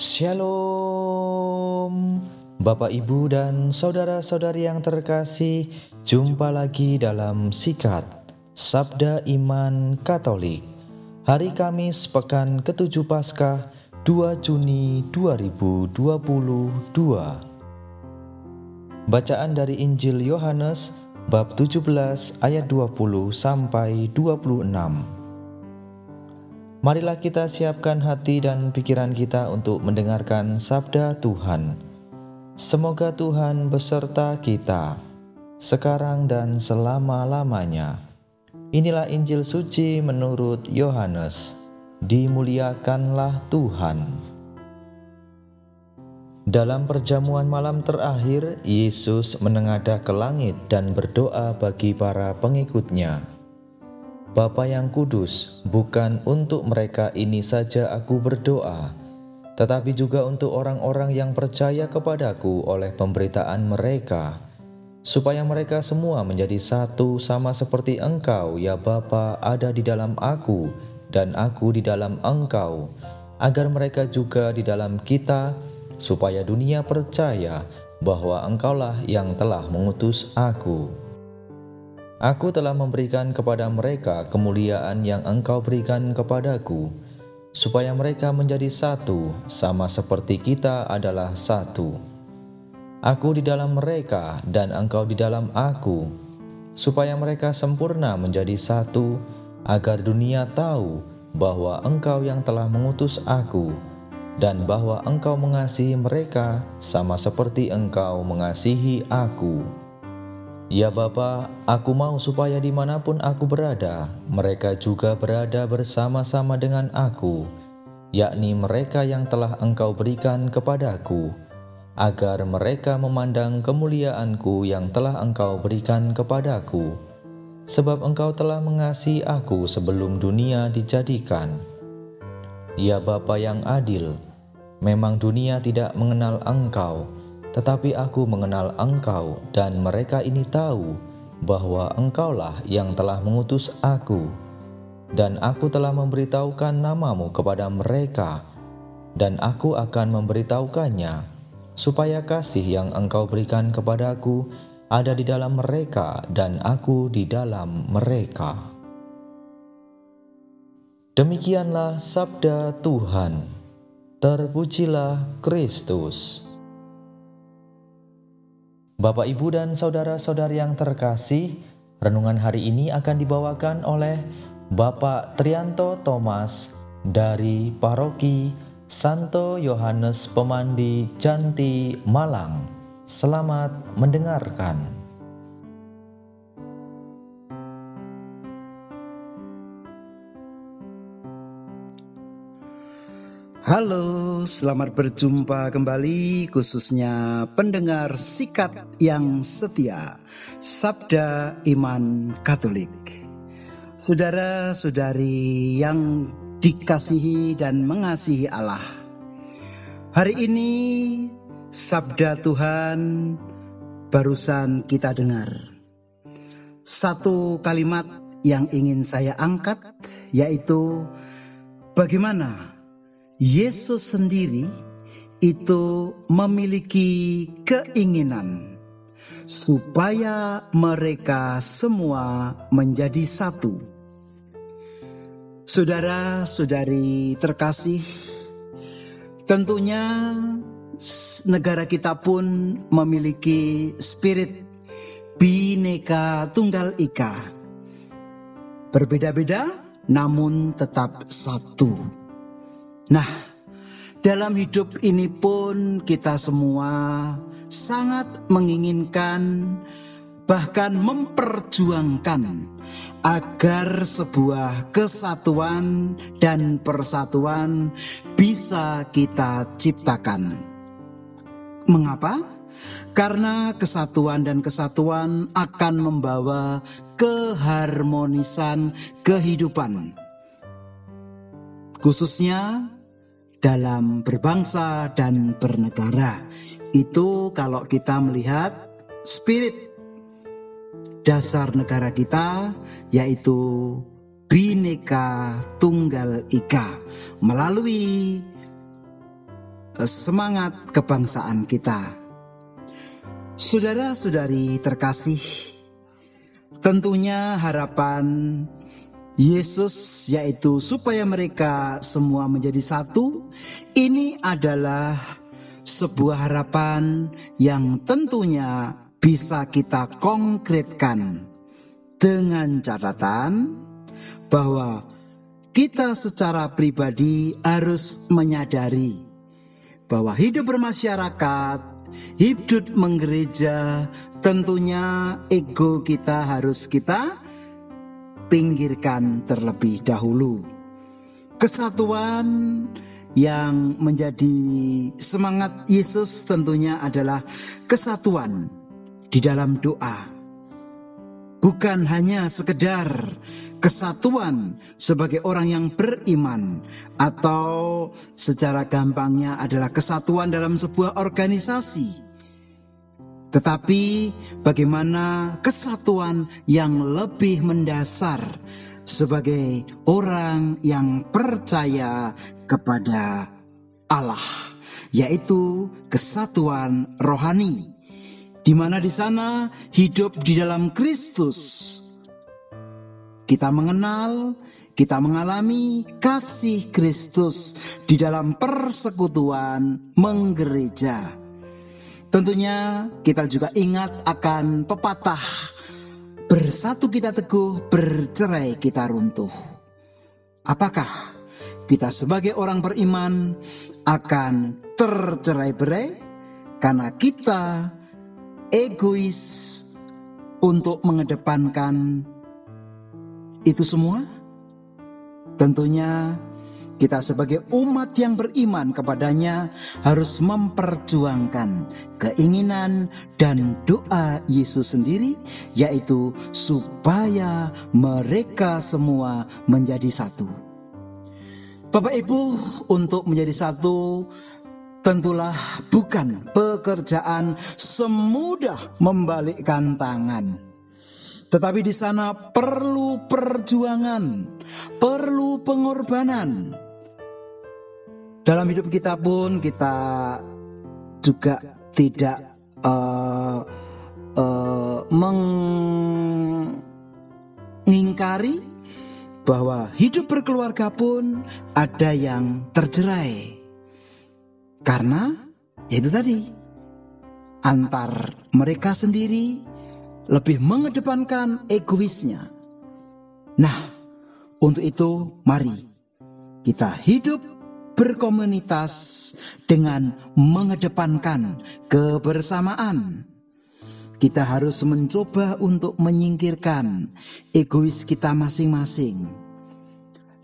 Shalom, Bapak, Ibu, dan saudara-saudari yang terkasih. Jumpa lagi dalam Sikat Sabda Iman Katolik. Hari Kamis pekan ke-7 Paskah 2 Juni 2022. Bacaan dari Injil Yohanes bab 17 ayat 20 sampai 26. Marilah kita siapkan hati dan pikiran kita untuk mendengarkan sabda Tuhan. Semoga Tuhan beserta kita, sekarang dan selama-lamanya. Inilah Injil suci menurut Yohanes. Dimuliakanlah Tuhan. Dalam perjamuan malam terakhir, Yesus menengadah ke langit dan berdoa bagi para pengikutnya. Bapa yang kudus, bukan untuk mereka ini saja aku berdoa, tetapi juga untuk orang-orang yang percaya kepadaku oleh pemberitaan mereka, supaya mereka semua menjadi satu sama seperti Engkau, ya Bapa, ada di dalam aku dan aku di dalam Engkau, agar mereka juga di dalam kita, supaya dunia percaya bahwa Engkaulah yang telah mengutus aku. Aku telah memberikan kepada mereka kemuliaan yang Engkau berikan kepadaku, supaya mereka menjadi satu, sama seperti kita adalah satu. Aku di dalam mereka dan Engkau di dalam aku, supaya mereka sempurna menjadi satu, agar dunia tahu bahwa Engkau yang telah mengutus aku, dan bahwa Engkau mengasihi mereka sama seperti Engkau mengasihi aku. Ya Bapa, aku mau supaya dimanapun aku berada, mereka juga berada bersama-sama dengan aku, yakni mereka yang telah Engkau berikan kepadaku, agar mereka memandang kemuliaanku yang telah Engkau berikan kepadaku, sebab Engkau telah mengasihi aku sebelum dunia dijadikan. Ya Bapa yang adil, memang dunia tidak mengenal Engkau, tetapi aku mengenal Engkau, dan mereka ini tahu bahwa Engkaulah yang telah mengutus aku, dan aku telah memberitahukan namamu kepada mereka, dan aku akan memberitahukannya, supaya kasih yang Engkau berikan kepadaku ada di dalam mereka, dan aku di dalam mereka. Demikianlah sabda Tuhan. Terpujilah Kristus. Bapak, Ibu, dan saudara-saudari yang terkasih, renungan hari ini akan dibawakan oleh Bapak Trianto Thomas dari Paroki Santo Yohanes Pemandi, Janti, Malang. Selamat mendengarkan. Halo, selamat berjumpa kembali, khususnya pendengar Sikat yang setia, Sabda Iman Katolik. Saudara-saudari yang dikasihi dan mengasihi Allah, hari ini Sabda Tuhan barusan kita dengar. Satu kalimat yang ingin saya angkat, yaitu bagaimana Yesus sendiri itu memiliki keinginan supaya mereka semua menjadi satu. Saudara-saudari terkasih, tentunya negara kita pun memiliki spirit Bhinneka Tunggal Ika. Berbeda-beda namun tetap satu. Nah, dalam hidup ini pun kita semua sangat menginginkan, bahkan memperjuangkan agar sebuah kesatuan dan persatuan bisa kita ciptakan. Mengapa? Karena kesatuan dan kesatuan akan membawa keharmonisan kehidupan, khususnya dalam berbangsa dan bernegara. Itu kalau kita melihat spirit dasar negara kita, yaitu Bhinneka Tunggal Ika. Melalui semangat kebangsaan kita. Saudara-saudari terkasih, tentunya harapan Yesus yaitu supaya mereka semua menjadi satu. Ini adalah sebuah harapan yang tentunya bisa kita konkretkan dengan catatan bahwa kita secara pribadi harus menyadari bahwa hidup bermasyarakat, hidup menggereja, tentunya ego kita harus kita pinggirkan terlebih dahulu. Kesatuan yang menjadi semangat Yesus tentunya adalah kesatuan di dalam doa. Bukan hanya sekedar kesatuan sebagai orang yang beriman, atau secara gampangnya adalah kesatuan dalam sebuah organisasi. Tetapi bagaimana kesatuan yang lebih mendasar sebagai orang yang percaya kepada Allah, yaitu kesatuan rohani, di mana di sana hidup di dalam Kristus. Kita mengenal, kita mengalami kasih Kristus di dalam persekutuan menggereja. Tentunya kita juga ingat akan pepatah, bersatu kita teguh, bercerai kita runtuh. Apakah kita sebagai orang beriman akan tercerai-berai karena kita egois untuk mengedepankan itu semua? Tentunya kita sebagai umat yang beriman kepadanya harus memperjuangkan keinginan dan doa Yesus sendiri, yaitu supaya mereka semua menjadi satu. Bapak Ibu, untuk menjadi satu tentulah bukan pekerjaan semudah membalikkan tangan. Tetapi di sana perlu perjuangan, perlu pengorbanan. Dalam hidup kita pun kita juga tidak mengingkari bahwa hidup berkeluarga pun ada yang tercerai. Karena itu tadi, antar mereka sendiri lebih mengedepankan egoisnya. Nah, untuk itu mari kita hidup berkomunitas dengan mengedepankan kebersamaan. Kita harus mencoba untuk menyingkirkan egois kita masing-masing.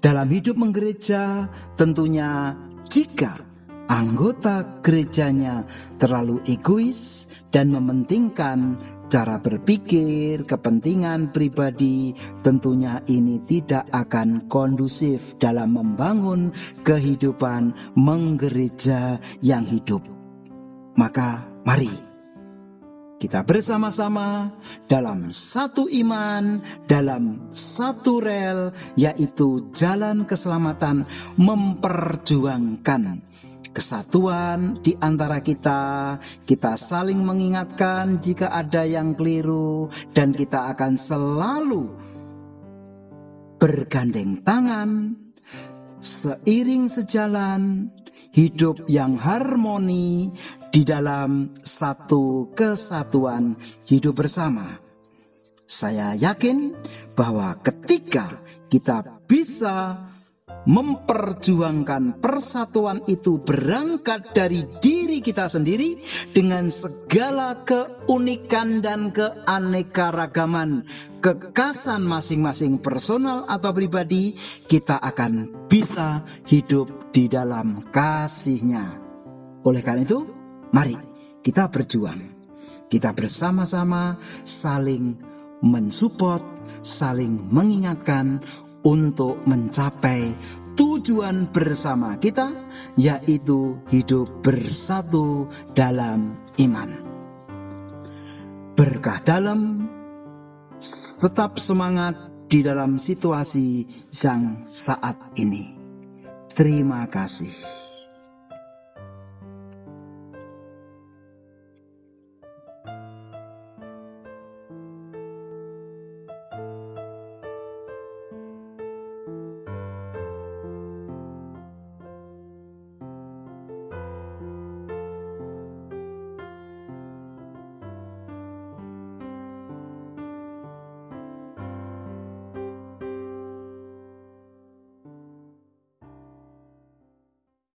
Dalam hidup menggereja, tentunya jika anggota gerejanya terlalu egois dan mementingkan cara berpikir, kepentingan pribadi, tentunya ini tidak akan kondusif dalam membangun kehidupan menggereja yang hidup. Maka mari kita bersama-sama dalam satu iman, dalam satu rel, yaitu jalan keselamatan, memperjuangkan kesatuan di antara kita. Kita saling mengingatkan jika ada yang keliru, dan kita akan selalu bergandeng tangan, seiring sejalan, hidup yang harmoni di dalam satu kesatuan hidup bersama. Saya yakin bahwa ketika kita bisa memperjuangkan persatuan itu berangkat dari diri kita sendiri dengan segala keunikan dan keanekaragaman, kekhasan masing-masing personal atau pribadi, kita akan bisa hidup di dalam kasih-Nya. Oleh karena itu, mari kita berjuang. Kita bersama-sama saling mensupport, saling mengingatkan untuk mencapai tujuan bersama kita, yaitu hidup bersatu dalam iman. Berkah dalam, tetap semangat di dalam situasi yang saat ini. Terima kasih.